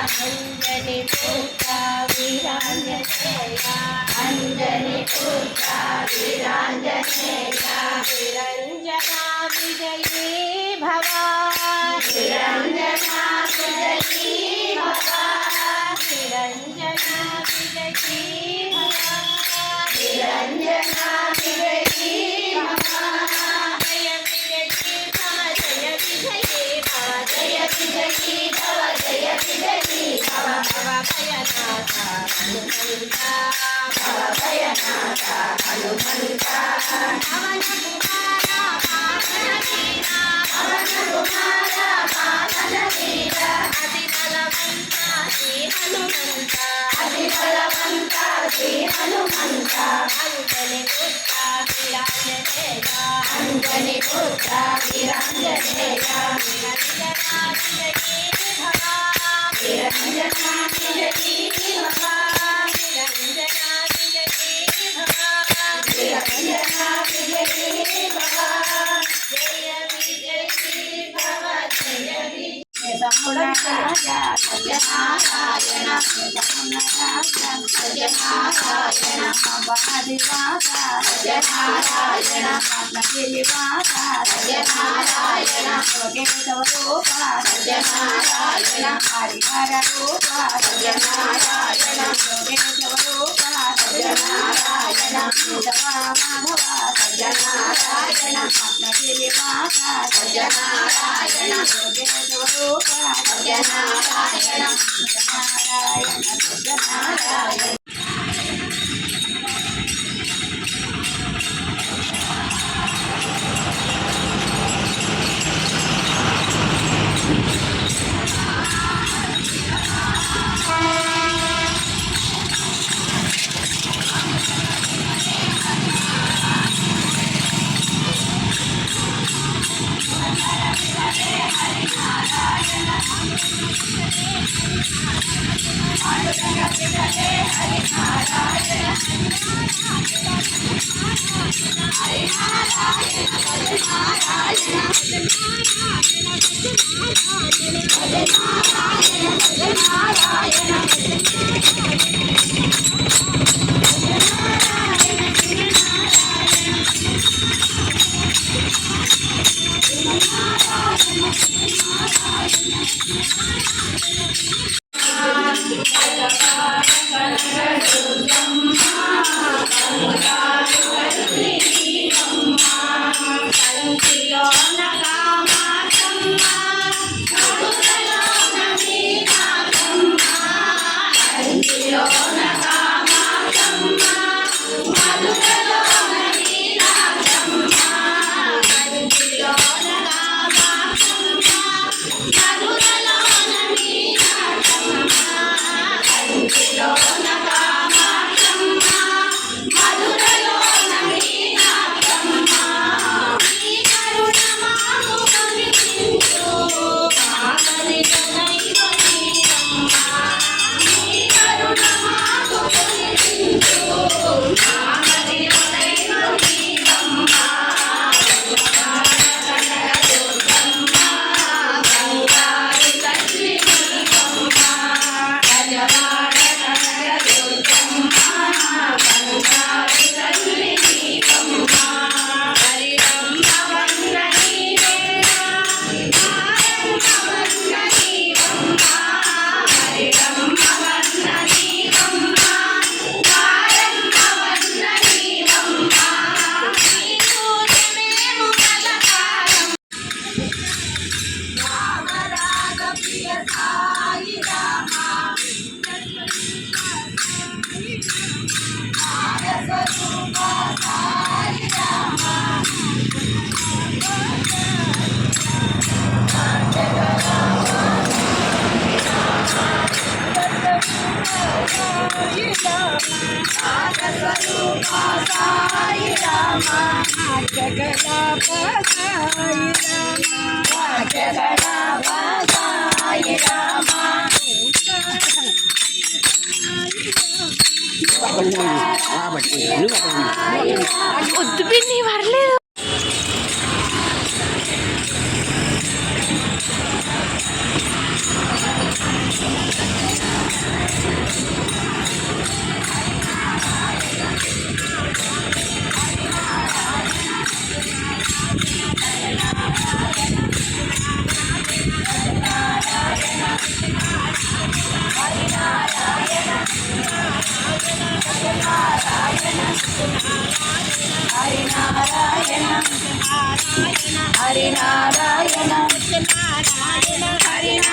अंजनी पुत्र वीरांजनेय अंजनी पुत्र वीरांजनेय निरंजना विजयी भव निरंजना विजयी भव निरंजना विजयी भव निरंजना विजयी भव जय विजयी भव जय विजयी भव जय विजयी भव जय विजयी भव भव भयनाथा हनुमंता भव भयनाथा हनुमंता पवन कुमारा पावन वीरा पवन कुमारा पावन वीरा अति बलवंता श्री हनुमंता अति बलवंता श्री हनुमंता अंजनी पुत्र वीरांजनेय अंजनी पुत्र वीरांजनेय निरंजना विजयी भव निरंजना विजयी भव निरंजना विजयी भव निरंजना विजयी भव जय विजयी भव जय विजयी सत्यनारायण सत्यनारायण महादिवास सत्यनारायण आत्मगिरिवास सत्यनारायण केशवरूप सत्यनारायण हरिहर रूप सत्यनारायण केशवरूप सत्यनारायण माधव सत्यनारायण आत्मगिरिवास सत्यनारायण केशवरूप सत्यनारायण सत्यनारायण सत्यनारायण హరినారాయణ హరినారాయణ హరినారాయణ